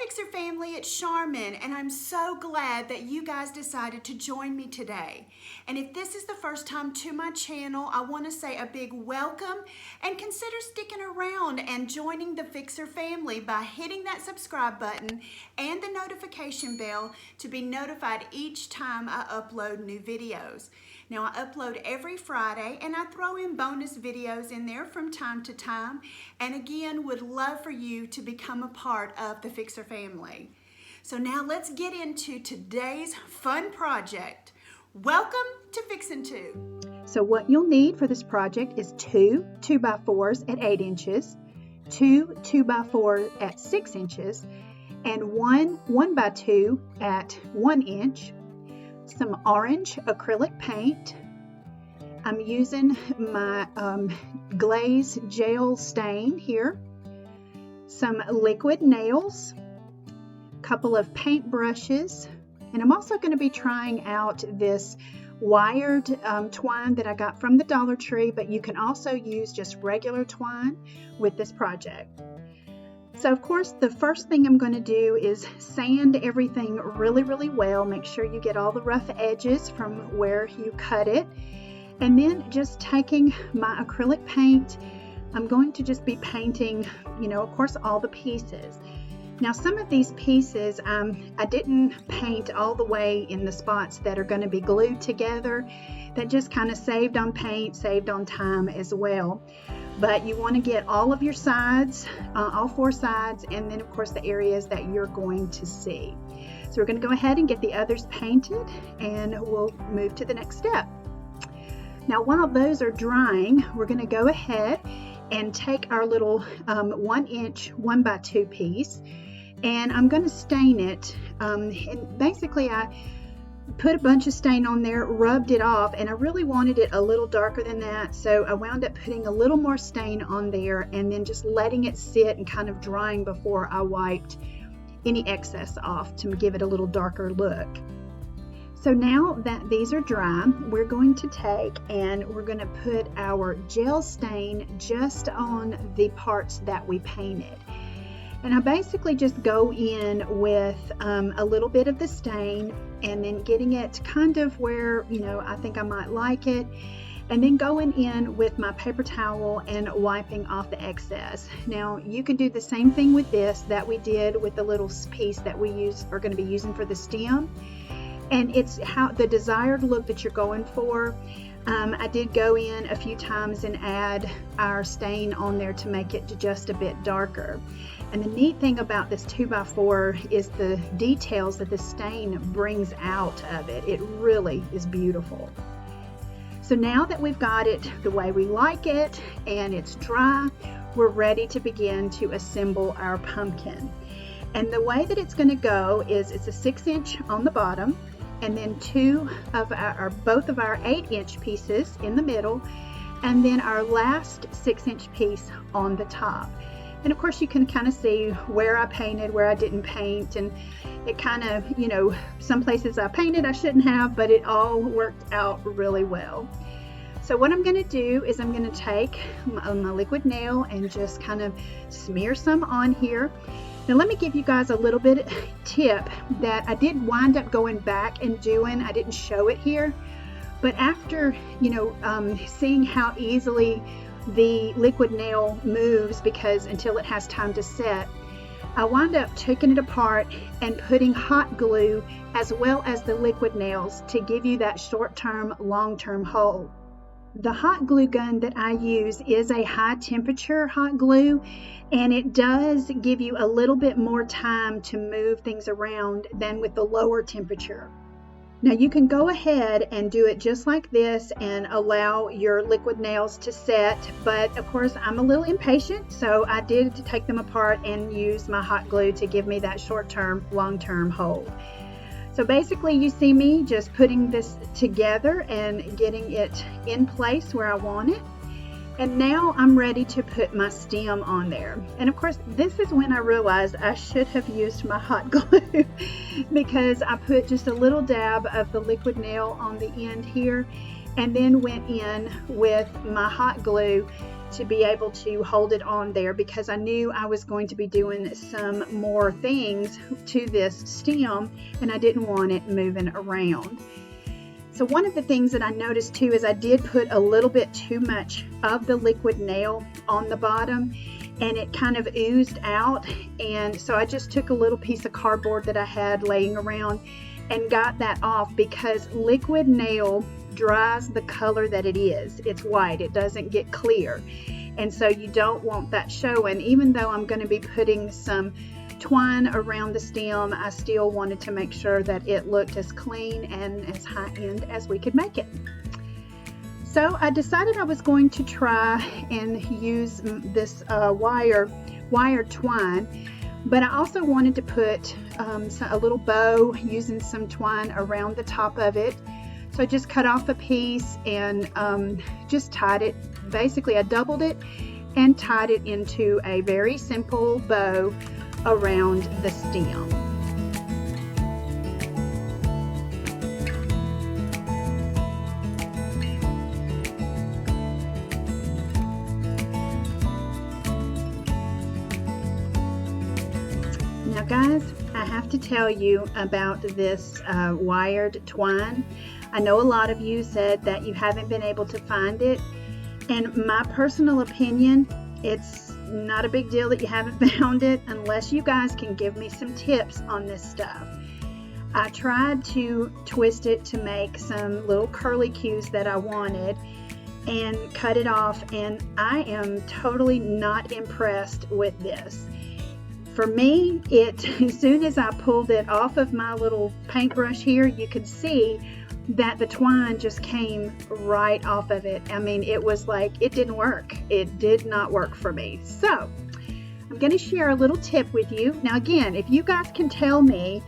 Fixer family, it's Charmin, and I'm so glad that you guys decided to join me today. And if this is the first time to my channel, I want to say a big welcome and consider sticking around and joining the Fixer family by hitting that subscribe button and the notification bell to be notified each time I upload new videos. Now, I upload every Friday and I throw in bonus videos in there from time to time, and again, would love for you to become a part of the Fixer family. So now let's get into today's fun project. Welcome to Fixin' 2. So what you'll need for this project is two 2x4s at 8 inches, two 2x4s at 6 inches, and one 1x2 at 1 inch, some orange acrylic paint. I'm using my glaze gel stain here, some liquid nails, a couple of paint brushes, and I'm also going to be trying out this wired twine that I got from the Dollar Tree, but you can also use just regular twine with this project. So of course, the first thing I'm going to do is sand everything really well. Make sure you get all the rough edges from where you cut it. And then just taking my acrylic paint, I'm going to just be painting, of course, all the pieces. Now, some of these pieces, I didn't paint all the way in the spots that are going to be glued together. That just kind of saved on paint, saved on time as well. But you want to get all of your sides, all 4 sides, and then of course the areas that you're going to see. So we're going to go ahead and get the others painted, and we'll move to the next step. Now, while those are drying, we're going to go ahead and take our little 1 inch 1x2 piece, and I'm going to stain it. And basically I put a bunch of stain on there, rubbed it off, and I really wanted it a little darker than that, so I wound up putting a little more stain on there and then just letting it sit and kind of drying before I wiped any excess off to give it a little darker look. So now that these are dry, we're going to take and we're going to put our gel stain just on the parts that we painted. And I basically just go in with a little bit of the stain and then getting it kind of where, I think I might like it. And then going in with my paper towel and wiping off the excess. Now, you can do the same thing with this that we did with the little piece that we are going to be using for the stem. And it's the desired look that you're going for. I did go in a few times and add our stain on there to make it just a bit darker. And the neat thing about this 2x4 is the details that the stain brings out of it. It really is beautiful. So now that we've got it the way we like it and it's dry, we're ready to begin to assemble our pumpkin. And the way that it's going to go is it's a 6 inch on the bottom, and then both of our 8 inch pieces in the middle, and then our last 6 inch piece on the top. And of course you can kind of see where I painted, where I didn't paint, and it kind of, some places I painted I shouldn't have, but it all worked out really well. So what I'm going to do is I'm going to take my liquid nail and just kind of smear some on here. Now let me give you guys a little bit tip that I did wind up going back and doing. I didn't show it here, but after seeing how easily the liquid nail moves, because until it has time to set, I wound up taking it apart and putting hot glue as well as the liquid nails to give you that short-term, long-term hold. The hot glue gun that I use is a high temperature hot glue, and it does give you a little bit more time to move things around than with the lower temperature. Now you can go ahead and do it just like this and allow your liquid nails to set, but of course I'm a little impatient, so I did take them apart and use my hot glue to give me that short-term, long-term hold. So basically you see me just putting this together and getting it in place where I want it. And now I'm ready to put my stem on there. And of course, this is when I realized I should have used my hot glue because I put just a little dab of the liquid nail on the end here and then went in with my hot glue to be able to hold it on there because I knew I was going to be doing some more things to this stem and I didn't want it moving around. So one of the things that I noticed too is I did put a little bit too much of the liquid nail on the bottom and it kind of oozed out, and so I just took a little piece of cardboard that I had laying around and got that off because liquid nail dries the color that it is. It's white, it doesn't get clear, and so you don't want that showing. Even though I'm going to be putting some twine around the stem, I still wanted to make sure that it looked as clean and as high end as we could make it. So I decided I was going to try and use this wire twine, but I also wanted to put a little bow using some twine around the top of it. So I just cut off a piece and just tied it. Basically, I doubled it and tied it into a very simple bow around the stem. Now guys, I have to tell you about this wired twine. I know a lot of you said that you haven't been able to find it, and my personal opinion, it's not a big deal that you haven't found it unless you guys can give me some tips on this stuff. I tried to twist it to make some little curly cues that I wanted and cut it off, and I am totally not impressed with this. For me, as soon as I pulled it off of my little paintbrush here, you could see that the twine just came right off of it. I mean, it was like it didn't work. It did not work for me. So I'm going to share a little tip with you. Now again, if you guys can tell me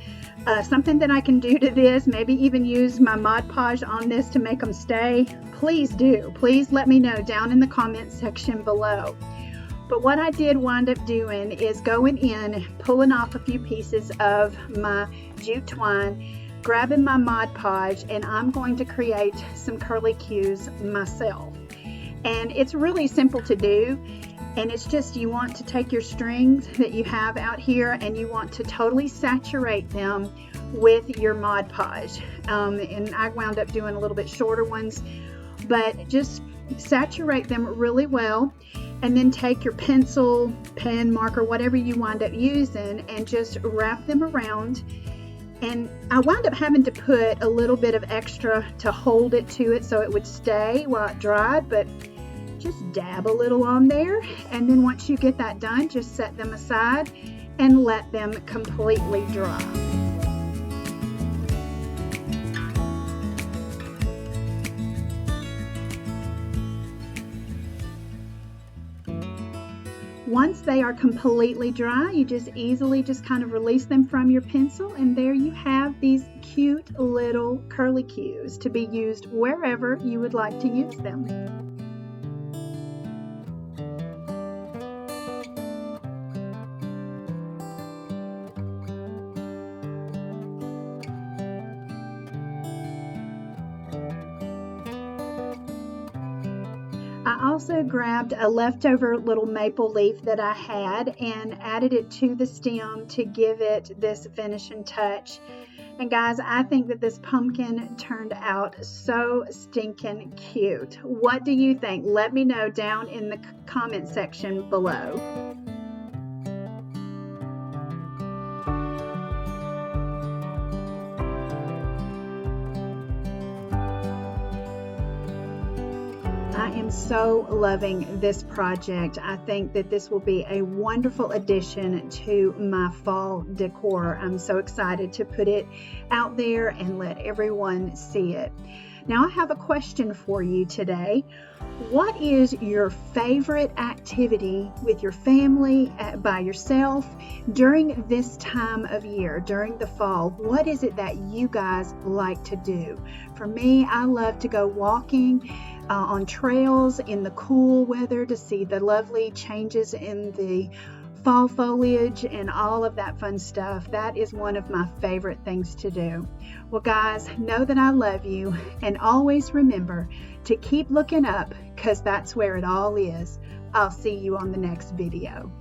something that I can do to this, maybe even use my Mod Podge on this to make them stay, please do. Please let me know down in the comment section below. But what I did wind up doing is going in, pulling off a few pieces of my jute twine, grabbing my Mod Podge, and I'm going to create some curly cues myself. And it's really simple to do, and it's just you want to take your strings that you have out here and you want to totally saturate them with your Mod Podge. And I wound up doing a little bit shorter ones, but just saturate them really well, and then take your pencil, pen, marker, whatever you wind up using, and just wrap them around. And I wound up having to put a little bit of extra to hold it to it so it would stay while it dried, but just dab a little on there, and then once you get that done, just set them aside and let them completely dry. Once they are completely dry, you just easily just kind of release them from your pencil, and there you have these cute little curly cues to be used wherever you would like to use them. I also grabbed a leftover little maple leaf that I had and added it to the stem to give it this finishing touch. And guys, I think that this pumpkin turned out so stinking cute. What do you think? Let me know down in the comment section below. I am so loving this project. I think that this will be a wonderful addition to my fall decor. I'm so excited to put it out there and let everyone see it. Now I have a question for you today. What is your favorite activity with your family, by yourself, during this time of year, during the fall? What is it that you guys like to do? For me, I love to go walking on trails in the cool weather to see the lovely changes in the fall foliage and all of that fun stuff. That is one of my favorite things to do. Well, guys, know that I love you, and always remember to keep looking up, because that's where it all is. I'll see you on the next video.